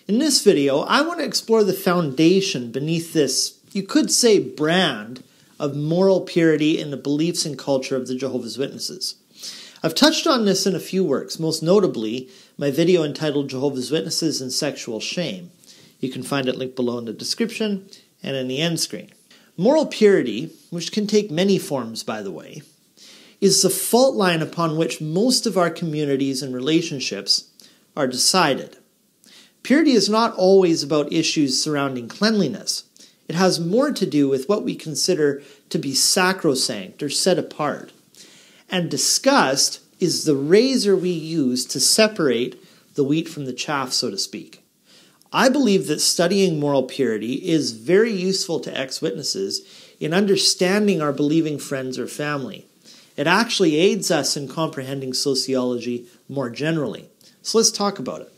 In this video, I want to explore the foundation beneath this, you could say, brand of moral purity in the beliefs and culture of the Jehovah's Witnesses. I've touched on this in a few works, most notably my video entitled Jehovah's Witnesses and Sexual Shame. You can find it linked below in the description and in the end screen. Moral purity, which can take many forms by the way, is the fault line upon which most of our communities and relationships are decided. Purity is not always about issues surrounding cleanliness. It has more to do with what we consider to be sacrosanct or set apart. And disgust is the razor we use to separate the wheat from the chaff, so to speak. I believe that studying moral purity is very useful to ex-witnesses in understanding our believing friends or family. It actually aids us in comprehending sociology more generally. So let's talk about it.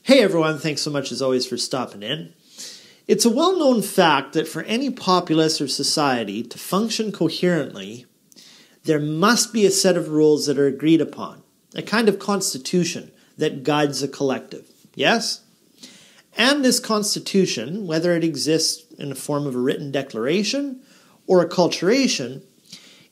Hey everyone, thanks so much as always for stopping in. It's a well-known fact that for any populace or society to function coherently, there must be a set of rules that are agreed upon, a kind of constitution that guides a collective. Yes? And this constitution, whether it exists in the form of a written declaration or a culturation,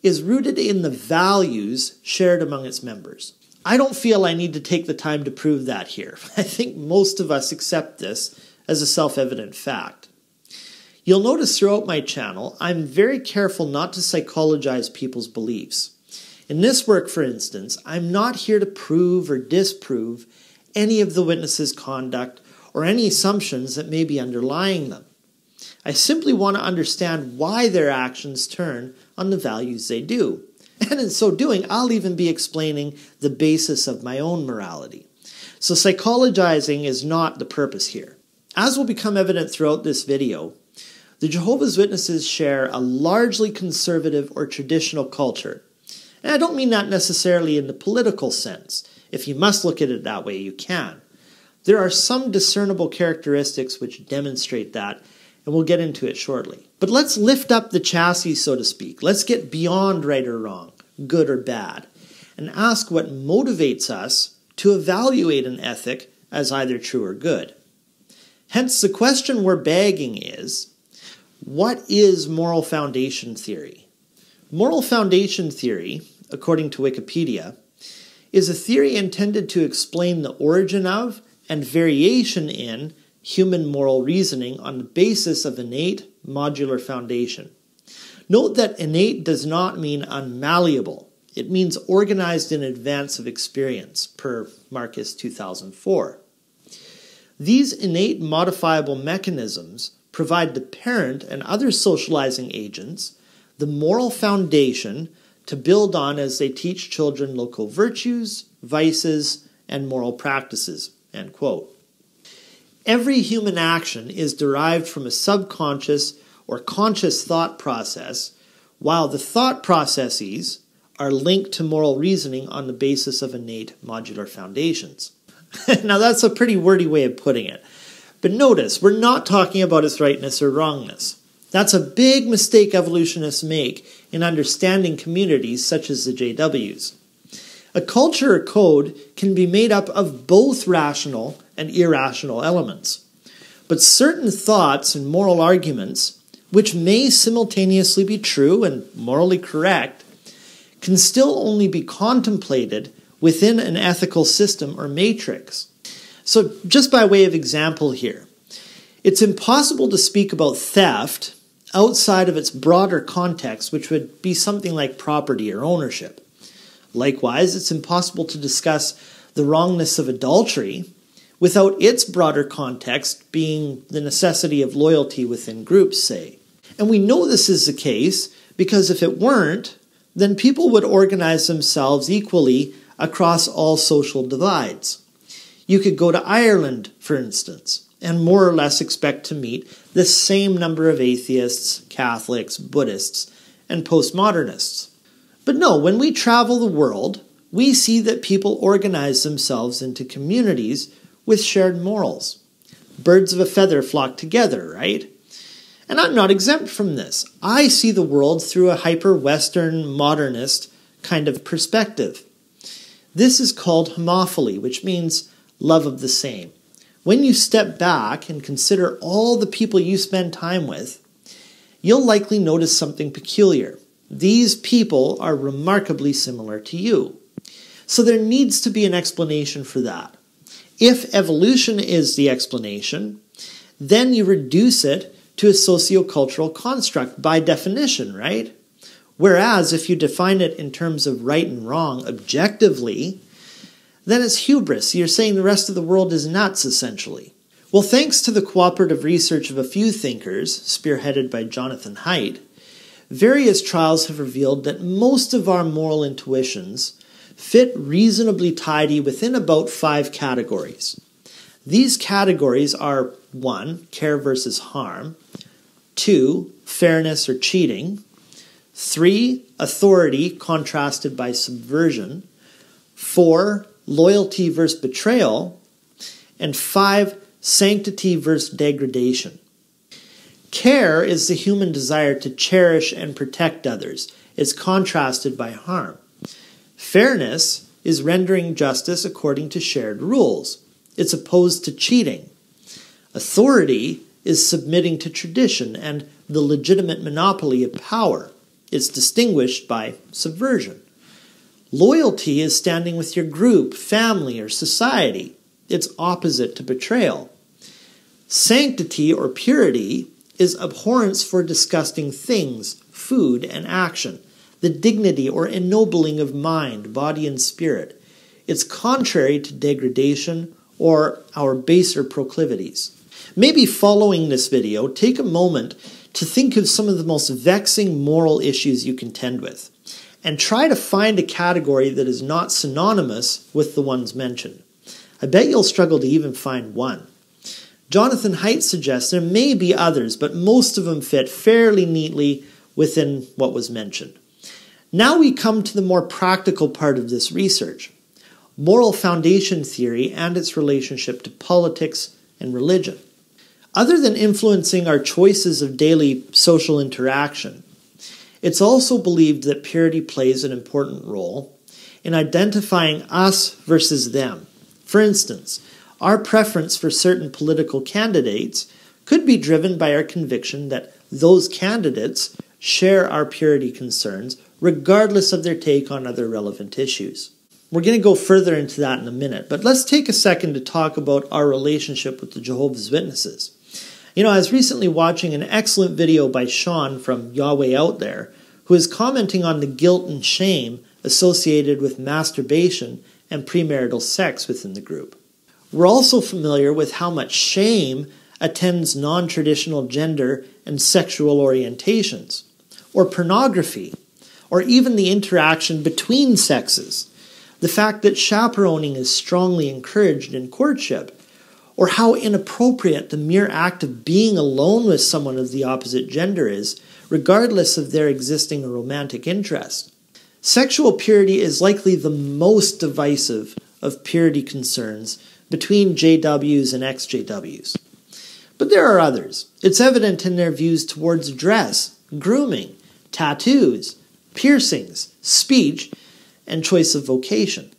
is rooted in the values shared among its members. I don't feel I need to take the time to prove that here. I think most of us accept this as a self-evident fact. You'll notice throughout my channel, I'm very careful not to psychologize people's beliefs. In this work, for instance, I'm not here to prove or disprove any of the witnesses' conduct or any assumptions that may be underlying them. I simply want to understand why their actions turn on the values they do. And in so doing, I'll even be explaining the basis of my own morality. So psychologizing is not the purpose here. As will become evident throughout this video, the Jehovah's Witnesses share a largely conservative or traditional culture. And I don't mean that necessarily in the political sense. If you must look at it that way, you can. There are some discernible characteristics which demonstrate that, and we'll get into it shortly. But let's lift up the chassis, so to speak. Let's get beyond right or wrong, good or bad, and ask what motivates us to evaluate an ethic as either true or good. Hence, the question we're begging is, what is moral foundation theory? Moral foundation theory, according to Wikipedia, is a theory intended to explain the origin of and variation in human moral reasoning on the basis of innate modular foundation. Note that innate does not mean unmalleable. It means organized in advance of experience, per Marcus 2004. These innate modifiable mechanisms provide the parent and other socializing agents the moral foundation to build on as they teach children local virtues, vices, and moral practices. End quote. Every human action is derived from a subconscious or conscious thought process, while the thought processes are linked to moral reasoning on the basis of innate modular foundations. Now that's a pretty wordy way of putting it. But notice, we're not talking about its rightness or wrongness. That's a big mistake evolutionists make in understanding communities such as the JWs. A culture or code can be made up of both rational and irrational elements. But certain thoughts and moral arguments, which may simultaneously be true and morally correct, can still only be contemplated within an ethical system or matrix. So just by way of example here, it's impossible to speak about theft outside of its broader context, which would be something like property or ownership. Likewise, it's impossible to discuss the wrongness of adultery without its broader context being the necessity of loyalty within groups, say. And we know this is the case because if it weren't, then people would organize themselves equally across all social divides. You could go to Ireland, for instance, and more or less expect to meet the same number of atheists, Catholics, Buddhists, and postmodernists. But no, when we travel the world, we see that people organize themselves into communities with shared morals. Birds of a feather flock together, right? And I'm not exempt from this. I see the world through a hyper-Western, modernist kind of perspective. This is called homophily, which means love of the same. When you step back and consider all the people you spend time with, you'll likely notice something peculiar. These people are remarkably similar to you. So there needs to be an explanation for that. If evolution is the explanation, then you reduce it to a sociocultural construct by definition, right? Whereas if you define it in terms of right and wrong objectively, then it's hubris. You're saying the rest of the world is nuts, essentially. Well, thanks to the cooperative research of a few thinkers, spearheaded by Jonathan Haidt, various trials have revealed that most of our moral intuitions fit reasonably tidy within about 5 categories. These categories are 1. Care versus harm, 2. Fairness or cheating, 3. Authority contrasted by subversion, 4. Loyalty versus betrayal, and 5. Sanctity versus degradation. Care is the human desire to cherish and protect others. It's contrasted by harm. Fairness is rendering justice according to shared rules. It's opposed to cheating. Authority is submitting to tradition and the legitimate monopoly of power. It's distinguished by subversion. Loyalty is standing with your group, family, or society. It's opposite to betrayal. Sanctity or purity is abhorrence for disgusting things, food, and action, the dignity or ennobling of mind, body, and spirit. It's contrary to degradation or our baser proclivities. Maybe following this video, take a moment to think of some of the most vexing moral issues you contend with, and try to find a category that is not synonymous with the ones mentioned. I bet you'll struggle to even find one. Jonathan Haidt suggests there may be others, but most of them fit fairly neatly within what was mentioned. Now we come to the more practical part of this research, moral foundation theory and its relationship to politics and religion. Other than influencing our choices of daily social interaction, it's also believed that purity plays an important role in identifying us versus them. For instance, our preference for certain political candidates could be driven by our conviction that those candidates share our purity concerns, regardless of their take on other relevant issues. We're going to go further into that in a minute, but let's take a second to talk about our relationship with the Jehovah's Witnesses. I was recently watching an excellent video by Sean from Yahweh Out There, who is commenting on the guilt and shame associated with masturbation and premarital sex within the group. We're also familiar with how much shame attends non-traditional gender and sexual orientations, or pornography, or even the interaction between sexes. The fact that chaperoning is strongly encouraged in courtship, or how inappropriate the mere act of being alone with someone of the opposite gender is, regardless of their existing romantic interest. Sexual purity is likely the most divisive of purity concerns between JWs and ex-JWs. But there are others. It's evident in their views towards dress, grooming, tattoos, piercings, speech, and choice of vocation.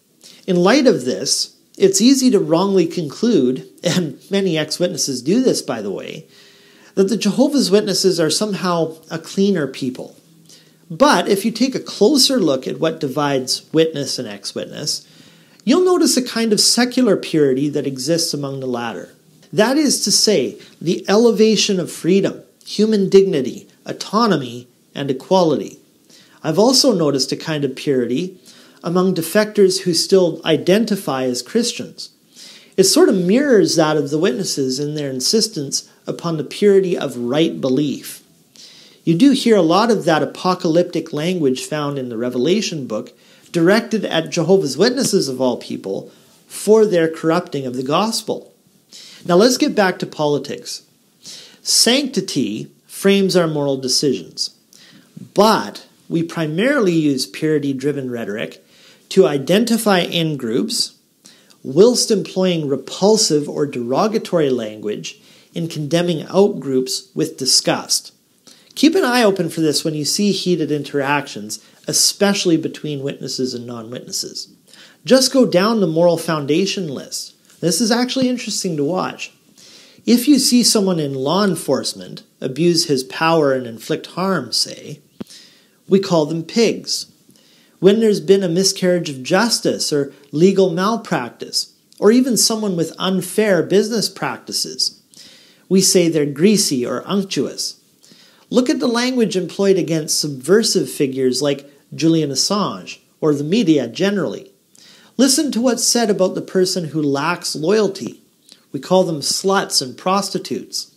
In light of this, it's easy to wrongly conclude, and many ex-witnesses do this, by the way, that the Jehovah's Witnesses are somehow a cleaner people. But if you take a closer look at what divides witness and ex-witness, you'll notice a kind of secular purity that exists among the latter. That is to say, the elevation of freedom, human dignity, autonomy, and equality. I've also noticed a kind of purity among defectors who still identify as Christians. It sort of mirrors that of the witnesses in their insistence upon the purity of right belief. You do hear a lot of that apocalyptic language found in the Revelation book directed at Jehovah's Witnesses of all people for their corrupting of the gospel. Now let's get back to politics. Sanctity frames our moral decisions, but we primarily use purity-driven rhetoric to identify in-groups, whilst employing repulsive or derogatory language in condemning out-groups with disgust. Keep an eye open for this when you see heated interactions, especially between witnesses and non-witnesses. Just go down the moral foundation list. This is actually interesting to watch. If you see someone in law enforcement abuse his power and inflict harm, say, we call them pigs. When there's been a miscarriage of justice or legal malpractice, or even someone with unfair business practices, we say they're greasy or unctuous. Look at the language employed against subversive figures like Julian Assange or the media generally. Listen to what's said about the person who lacks loyalty. We call them sluts and prostitutes.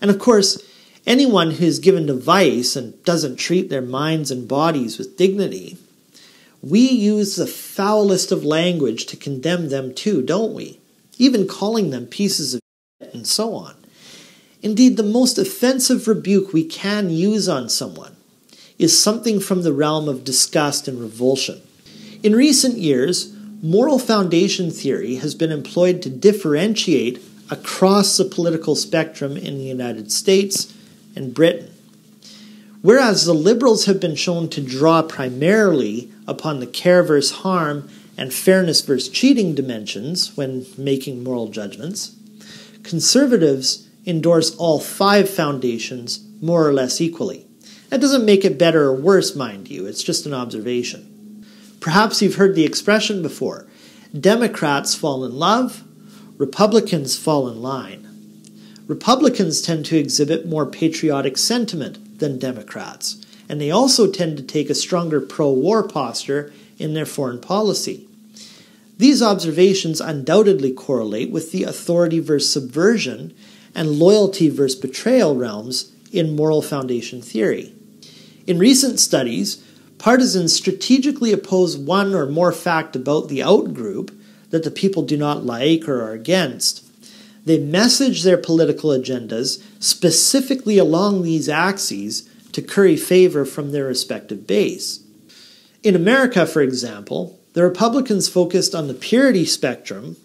And of course, anyone who is given to vice and doesn't treat their minds and bodies with dignity, we use the foulest of language to condemn them too, don't we? Even calling them pieces of shit and so on. Indeed, the most offensive rebuke we can use on someone is something from the realm of disgust and revulsion. In recent years, moral foundation theory has been employed to differentiate across the political spectrum in the United States and Britain. Whereas the liberals have been shown to draw primarily upon the care versus harm and fairness versus cheating dimensions when making moral judgments, conservatives endorse all 5 foundations more or less equally. That doesn't make it better or worse, mind you, it's just an observation. Perhaps you've heard the expression before, Democrats fall in love, Republicans fall in line. Republicans tend to exhibit more patriotic sentiment than Democrats, and they also tend to take a stronger pro-war posture in their foreign policy. These observations undoubtedly correlate with the authority versus subversion and loyalty versus betrayal realms in moral foundation theory. In recent studies, partisans strategically oppose one or more fact about the out-group that the people do not like or are against. They message their political agendas specifically along these axes to curry favor from their respective base. In America, for example, the Republicans focused on the purity spectrum,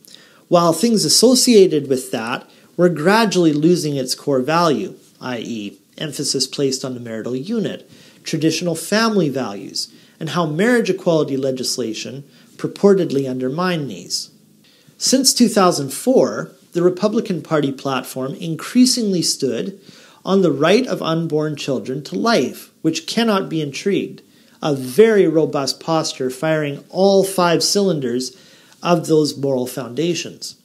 while things associated with that were gradually losing its core value, i.e., emphasis placed on the marital unit, traditional family values, and how marriage equality legislation purportedly undermined these. Since 2004, the Republican Party platform increasingly stood on the right of unborn children to life, which cannot be intrigued, a very robust posture firing all 5 cylinders of those moral foundations.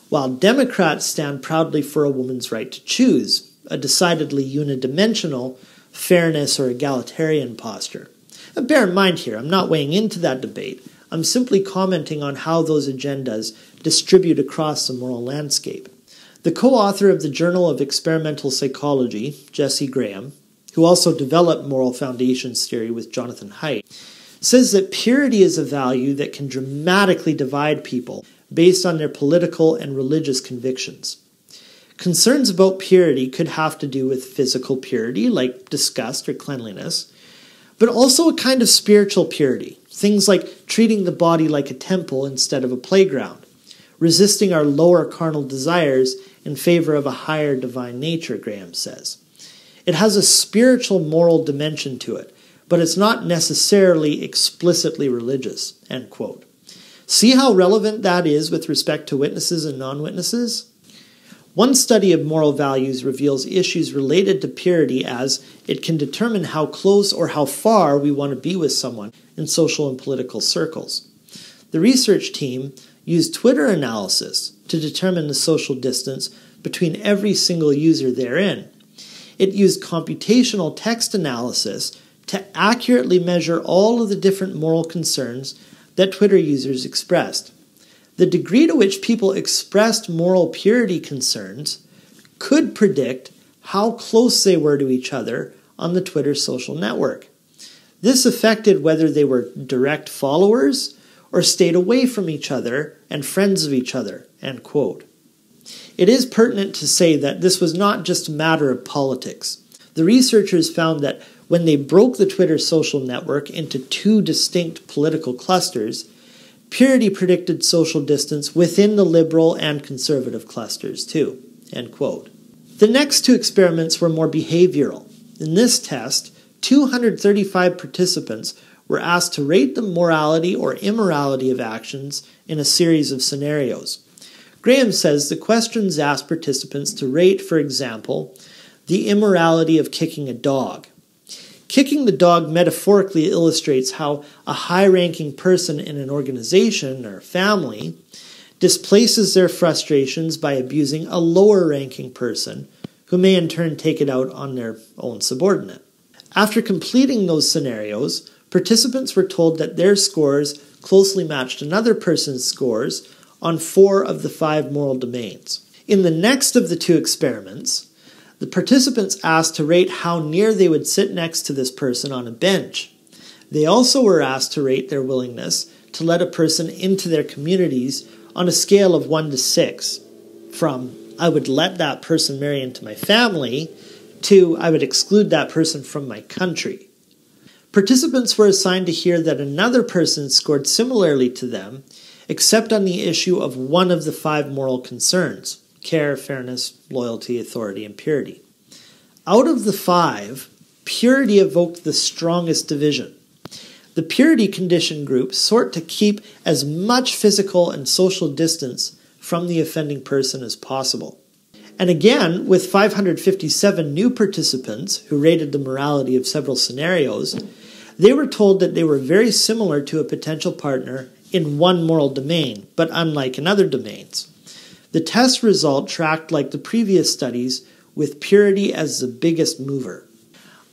While Democrats stand proudly for a woman's right to choose, a decidedly unidimensional fairness or egalitarian posture. And bear in mind here, I'm not weighing into that debate. I'm simply commenting on how those agendas distribute across the moral landscape. The co-author of the Journal of Experimental Psychology, Jesse Graham, who also developed moral foundations theory with Jonathan Haidt, says that purity is a value that can dramatically divide people based on their political and religious convictions. Concerns about purity could have to do with physical purity, like disgust or cleanliness, but also a kind of spiritual purity, things like treating the body like a temple instead of a playground, resisting our lower carnal desires in favor of a higher divine nature, Graham says. It has a spiritual moral dimension to it, but it's not necessarily explicitly religious, end quote. See how relevant that is with respect to witnesses and non-witnesses? One study of moral values reveals issues related to purity as it can determine how close or how far we want to be with someone in social and political circles. The research team used Twitter analysis to determine the social distance between every single user therein. It used computational text analysis to accurately measure all of the different moral concerns that Twitter users expressed. The degree to which people expressed moral purity concerns could predict how close they were to each other on the Twitter social network. This affected whether they were direct followers or stayed away from each other and friends of each other, end quote. It is pertinent to say that this was not just a matter of politics. The researchers found that when they broke the Twitter social network into 2 distinct political clusters, purity predicted social distance within the liberal and conservative clusters too, end quote. The next two experiments were more behavioral. In this test, 235 participants were asked to rate the morality or immorality of actions in a series of scenarios. Graham says the questions asked participants to rate, for example, the immorality of kicking a dog. Kicking the dog metaphorically illustrates how a high-ranking person in an organization or family displaces their frustrations by abusing a lower-ranking person who may in turn take it out on their own subordinate. After completing those scenarios, participants were told that their scores closely matched another person's scores on 4 of the 5 moral domains. In the next of the 2 experiments, the participants asked to rate how near they would sit next to this person on a bench. They also were asked to rate their willingness to let a person into their communities on a scale of 1 to 6, from I would let that person marry into my family to I would exclude that person from my country. Participants were assigned to hear that another person scored similarly to them, except on the issue of one of the 5 moral concerns: care, fairness, loyalty, authority, and purity. Out of the 5, purity evoked the strongest division. The purity condition group sought to keep as much physical and social distance from the offending person as possible. And again, with 557 new participants who rated the morality of several scenarios, they were told that they were very similar to a potential partner in one moral domain, but unlike in other domains. The test result tracked like the previous studies, with purity as the biggest mover.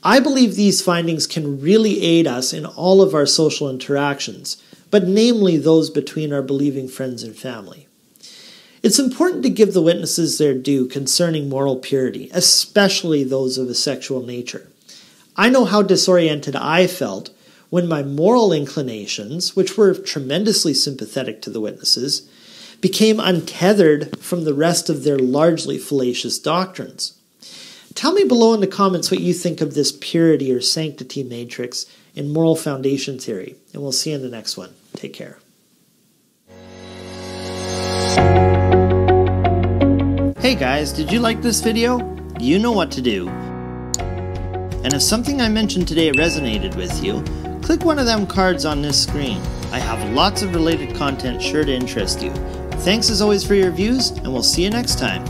I believe these findings can really aid us in all of our social interactions, but namely those between our believing friends and family. It's important to give the witnesses their due concerning moral purity, especially those of a sexual nature. I know how disoriented I felt when my moral inclinations, which were tremendously sympathetic to the witnesses, became untethered from the rest of their largely fallacious doctrines. Tell me below in the comments what you think of this purity or sanctity matrix in moral foundation theory, and we'll see you in the next one. Take care. Hey guys, did you like this video? You know what to do. And if something I mentioned today resonated with you, click one of them cards on this screen. I have lots of related content sure to interest you. Thanks as always for your views, and we'll see you next time.